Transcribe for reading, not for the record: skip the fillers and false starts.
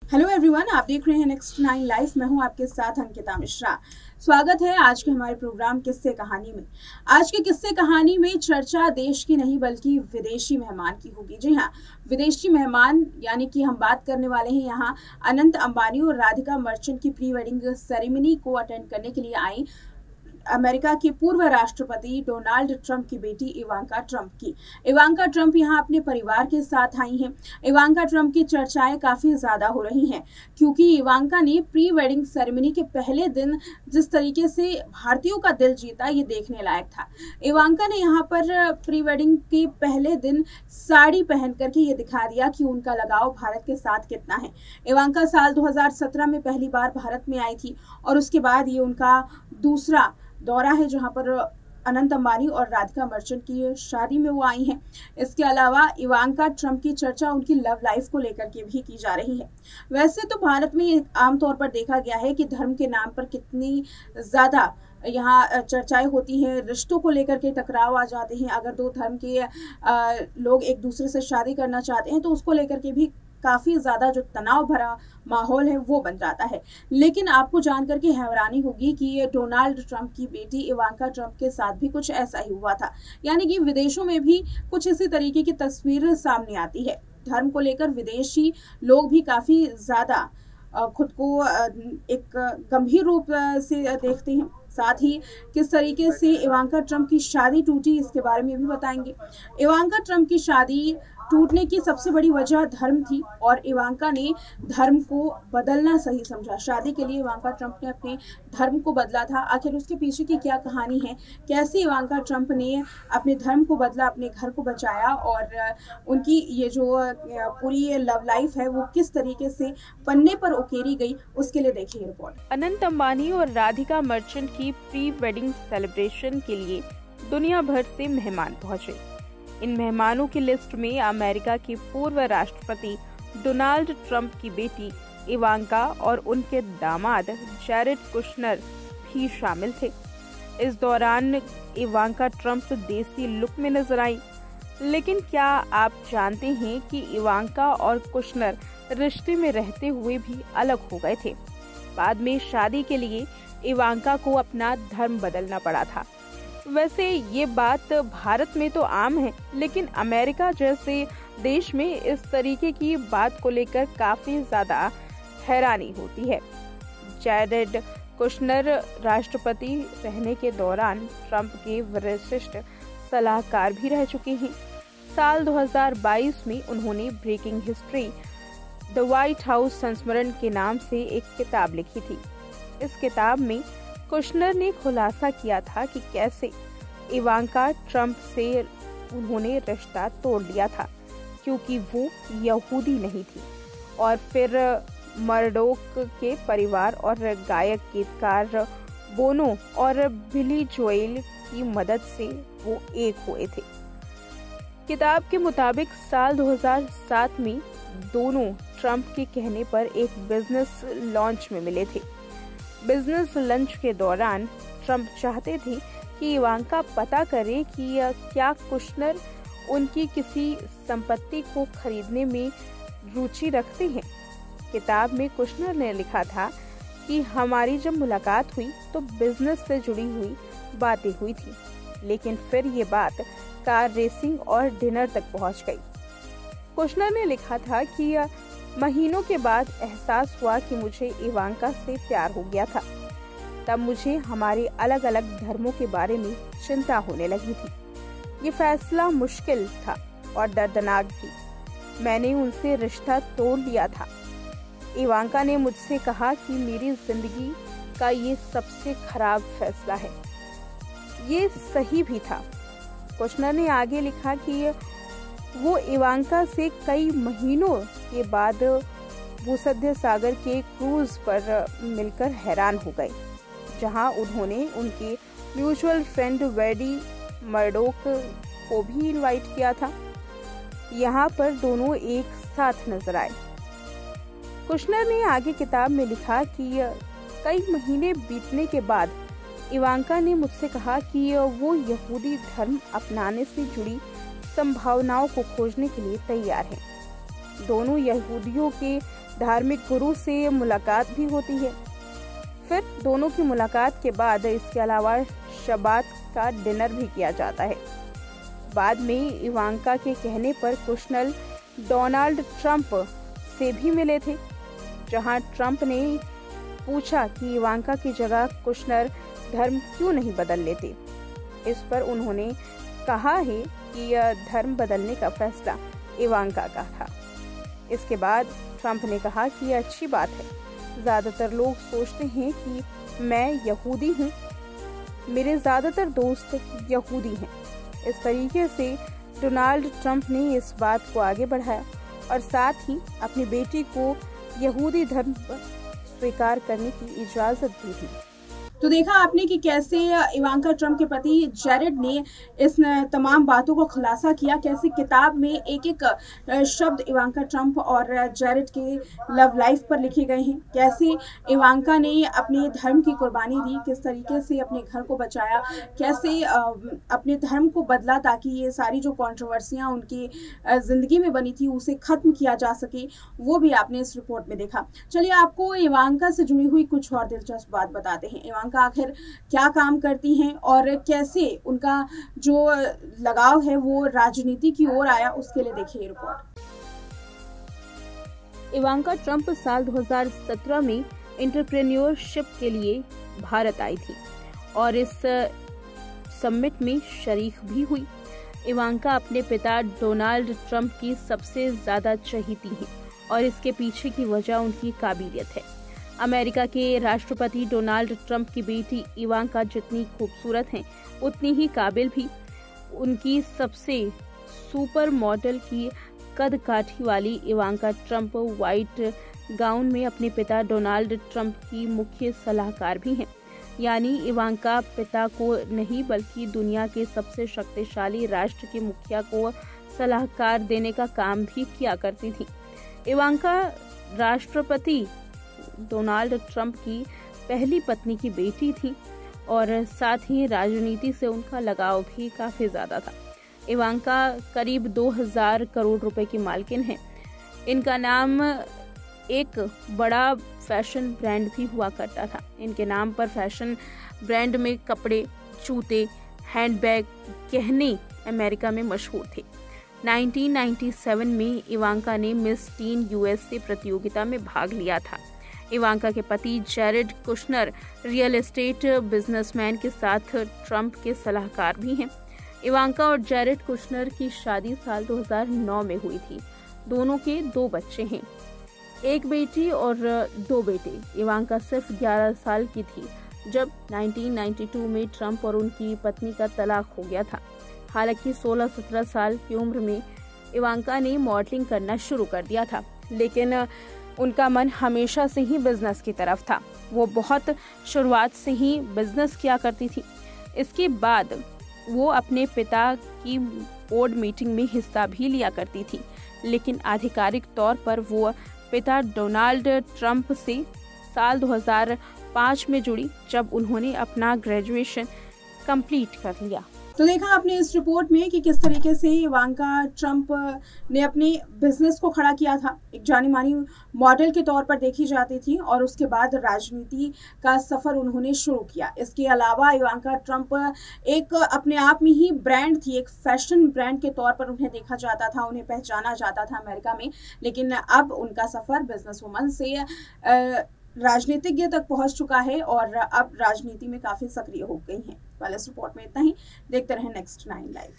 Hello everyone, आप देख रहे हैं नेक्स्ट 9 लाइव। मैं हूं आपके साथ अंकिता मिश्रा। स्वागत है आज के हमारे प्रोग्राम किस्से कहानी में। आज के किस्से कहानी में चर्चा देश की नहीं बल्कि विदेशी मेहमान की होगी। जी हाँ, विदेशी मेहमान यानी कि हम बात करने वाले हैं यहाँ अनंत अंबानी और राधिका मर्चेंट की प्री वेडिंग सेरेमनी को अटेंड करने के लिए आई अमेरिका के पूर्व राष्ट्रपति डोनाल्ड ट्रंप की बेटी इवांका ट्रंप की। इवांका ट्रंप यहाँ अपने परिवार के साथ आई हैं। इवांका ट्रंप की चर्चाएं काफी ज्यादा हो रही हैं क्योंकि इवांका ने प्री वेडिंग सेरेमनी के पहले दिन जिस तरीके से भारतीयों का दिल जीता, ये देखने लायक था। इवांका ने यहाँ पर प्री वेडिंग के पहले दिन साड़ी पहन करके ये दिखा दिया कि उनका लगाव भारत के साथ कितना है। इवांका साल 2017 में पहली बार भारत में आई थी और उसके बाद ये उनका दूसरा दौरा है जहां पर अनंत अंबानी और राधिका मर्चेंट की शादी में वो आई हैं। इसके अलावा इवांका ट्रंप की चर्चा उनकी लव लाइफ को लेकर के भी की जा रही है। वैसे तो भारत में आमतौर पर देखा गया है कि धर्म के नाम पर कितनी ज्यादा यहाँ चर्चाएं होती हैं, रिश्तों को लेकर के टकराव आ जाते हैं। अगर दो धर्म के लोग एक दूसरे से शादी करना चाहते हैं तो उसको लेकर के भी काफी ज्यादा जो तनाव भरा माहौल है वो बन जाता है। लेकिन आपको जानकर के हैरानी होगी कि ये डोनाल्ड ट्रंप की बेटी इवांका ट्रंप के साथ भी कुछ ऐसा ही हुआ था। यानी कि विदेशों में भी कुछ इसी तरीके की तस्वीर सामने आती है। धर्म को लेकर विदेशी लोग भी काफी ज्यादा खुद को एक गंभीर रूप से देखते हैं। साथ ही किस तरीके से इवांका ट्रंप की शादी टूटी, इसके बारे में भी बताएंगे। इवांका ट्रंप की शादी टूटने की सबसे बड़ी वजह धर्म थी और इवांका ने धर्म को बदलना सही समझा। शादी के लिए इवांका ट्रंप ने अपने धर्म को बदला था। आखिर उसके पीछे की क्या कहानी है, कैसे इवांका ट्रंप ने अपने धर्म को बदला, अपने घर को बचाया और उनकी ये जो पूरी लव लाइफ है वो किस तरीके से पन्ने पर उकेरी गई, उसके लिए देखिए रिपोर्ट। अनंत अंबानी और राधिका मर्चेंट की प्री वेडिंग सेलिब्रेशन के लिए दुनिया भर से मेहमान पहुंचे। इन मेहमानों की लिस्ट में अमेरिका के पूर्व राष्ट्रपति डोनाल्ड ट्रंप की बेटी इवांका और उनके दामाद जैरेड कुशनर भी शामिल थे। इस दौरान इवांका ट्रंप देसी लुक में नजर आई। लेकिन क्या आप जानते हैं कि इवांका और कुशनर रिश्ते में रहते हुए भी अलग हो गए थे। बाद में शादी के लिए इवांका को अपना धर्म बदलना पड़ा था। वैसे ये बात भारत में तो आम है, लेकिन अमेरिका जैसे देश में इस तरीके की बात को लेकर काफी ज्यादा हैरानी होती है। जैरेड कुशनर राष्ट्रपति रहने के दौरान ट्रंप के विशिष्ट सलाहकार भी रह चुके हैं। साल 2022 में उन्होंने Breaking History the White House संस्मरण के नाम से एक किताब लिखी थी। इस किताब में कुशनर ने खुलासा किया था कि कैसे इवांका ट्रंप से उन्होंने रिश्ता तोड़ लिया था क्योंकि वो यहूदी नहीं थी, और फिर मर्डोक के परिवार और गायक गीतकार बोनो और बिली जोएल की मदद से वो एक हुए थे। किताब के मुताबिक साल 2007 में दोनों ट्रंप के कहने पर एक बिजनेस लॉन्च में मिले थे। बिजनेस लंच के दौरान ट्रंप चाहते थे कि इवांका पता करे कि क्या कुशनर उनकी किसी संपत्ति को खरीदने में रुचि रखते हैं। किताब में कुशनर ने लिखा था कि हमारी जब मुलाकात हुई तो बिजनेस से जुड़ी हुई बातें हुई थी, लेकिन फिर ये बात कार रेसिंग और डिनर तक पहुंच गई। कुशनर ने लिखा था कि महीनों के बाद एहसास हुआ कि मुझे इवांका से प्यार हो गया था। तब मुझे हमारे अलग अलग धर्मों के बारे में चिंता होने लगी थी। ये फैसला मुश्किल था और दर्दनाक भी। मैंने उनसे रिश्ता तोड़ लिया था। इवांका ने मुझसे कहा कि मेरी जिंदगी का ये सबसे खराब फैसला है। ये सही भी था। कुशनर ने आगे लिखा कि वो इवांका से कई महीनों के बाद भूमध्य सागर के क्रूज पर मिलकर हैरान हो गए, जहां उन्होंने उनके म्यूचुअल फ्रेंड वेडी मर्डोक को भी इनवाइट किया था। यहाँ पर दोनों एक साथ नजर आए। कुशनर ने आगे किताब में लिखा कि कई महीने बीतने के बाद इवांका ने मुझसे कहा कि वो यहूदी धर्म अपनाने से जुड़ी संभावनाओं को खोजने के लिए तैयार हैं। दोनों यहूदियों के धार्मिक गुरु से मुलाकात भी होती है। फिर दोनों की मुलाकात के बाद इसके अलावा शबात का डिनर भी किया जाता है। बाद में इवांका के कहने पर कुशनर डोनाल्ड ट्रंप से भी मिले थे, जहां ट्रंप ने पूछा कि इवांका की जगह कुशनर धर्म क्यों नहीं बदल लेते। इस पर उन्होंने कहा है कि यह धर्म बदलने का फैसला इवांका का था। इसके बाद ट्रंप ने कहा कि यह अच्छी बात है। ज़्यादातर लोग सोचते हैं कि मैं यहूदी हूँ, मेरे ज़्यादातर दोस्त यहूदी हैं। इस तरीके से डोनाल्ड ट्रंप ने इस बात को आगे बढ़ाया और साथ ही अपनी बेटी को यहूदी धर्म स्वीकार करने की इजाज़त दी थी। तो देखा आपने कि कैसे इवांका ट्रंप के पति जेरेड ने इस तमाम बातों को खुलासा किया, कैसे किताब में एक एक शब्द इवांका ट्रंप और जेरेड के लव लाइफ पर लिखे गए हैं, कैसे इवांका ने अपने धर्म की कुर्बानी दी, किस तरीके से अपने घर को बचाया, कैसे अपने धर्म को बदला ताकि ये सारी जो कंट्रोवर्सियां उनकी ज़िंदगी में बनी थी उसे ख़त्म किया जा सके, वो भी आपने इस रिपोर्ट में देखा। चलिए आपको इवांका से जुड़ी हुई कुछ और दिलचस्प बात बताते हैं। इवांका आखिर क्या काम करती हैं और कैसे उनका जो लगाव है वो राजनीति की ओर आया, उसके लिए देखिए रिपोर्ट। इवांका ट्रंप साल 2017 में एंटरप्रेन्योरशिप के लिए भारत आई थी और इस समिट में शरीक भी हुई। इवांका अपने पिता डोनाल्ड ट्रंप की सबसे ज्यादा चहेती हैं और इसके पीछे की वजह उनकी काबिलियत है। अमेरिका के राष्ट्रपति डोनाल्ड ट्रंप की बेटी इवांका जितनी खूबसूरत हैं उतनी ही काबिल भी। उनकी सबसे सुपर मॉडल की कद काठी वाली इवांका ट्रंप व्हाइट गाउन में अपने पिता डोनाल्ड ट्रंप की मुख्य सलाहकार भी हैं। यानी इवांका पिता को नहीं बल्कि दुनिया के सबसे शक्तिशाली राष्ट्र के मुखिया को सलाहकार देने का काम भी किया करती थी। इवांका राष्ट्रपति डोनाल्ड ट्रंप की पहली पत्नी की बेटी थी और साथ ही राजनीति से उनका लगाव भी काफी ज्यादा था। इवांका करीब 2000 करोड़ रुपए की मालकिन है। इनका नाम एक बड़ा फैशन ब्रांड भी हुआ करता था। इनके नाम पर फैशन ब्रांड में कपड़े, जूते, हैंडबैग, गहने अमेरिका में मशहूर थे। 1997 में इवांका ने मिस टीन यूएसए प्रतियोगिता में भाग लिया था। इवांका के पति Jared Kushner real estate businessman के साथ ट्रंप के सलाहकार भी हैं। इवांका और जेरेड कुशनर की शादी साल 2009 में हुई थी। दोनों के 2 बच्चे हैं, एक बेटी और 2 बेटे। इवांका सिर्फ 11 साल की थी जब 1992 में ट्रंप और उनकी पत्नी का तलाक हो गया था। हालांकि 16-17 साल की उम्र में इवांका ने मॉडलिंग करना शुरू कर दिया था, लेकिन उनका मन हमेशा से ही बिजनेस की तरफ था। वो बहुत शुरुआत से ही बिजनेस किया करती थी। इसके बाद वो अपने पिता की बोर्ड मीटिंग में हिस्सा भी लिया करती थी, लेकिन आधिकारिक तौर पर वो पिता डोनाल्ड ट्रंप से साल 2005 में जुड़ी जब उन्होंने अपना ग्रेजुएशन कंप्लीट कर लिया। तो देखा आपने इस रिपोर्ट में कि किस तरीके से इवांका ट्रंप ने अपने बिजनेस को खड़ा किया था। एक जानी मानी मॉडल के तौर पर देखी जाती थी और उसके बाद राजनीति का सफ़र उन्होंने शुरू किया। इसके अलावा इवांका ट्रंप एक अपने आप में ही ब्रांड थी, एक फैशन ब्रांड के तौर पर उन्हें देखा जाता था, उन्हें पहचाना जाता था अमेरिका में। लेकिन अब उनका सफ़र बिजनेस वुमन से राजनीतिज्ञ तक पहुंच चुका है और अब राजनीति में काफी सक्रिय हो गई हैं। वाले इस रिपोर्ट में इतना ही। देखते रहें नेक्स्ट 9 लाइव।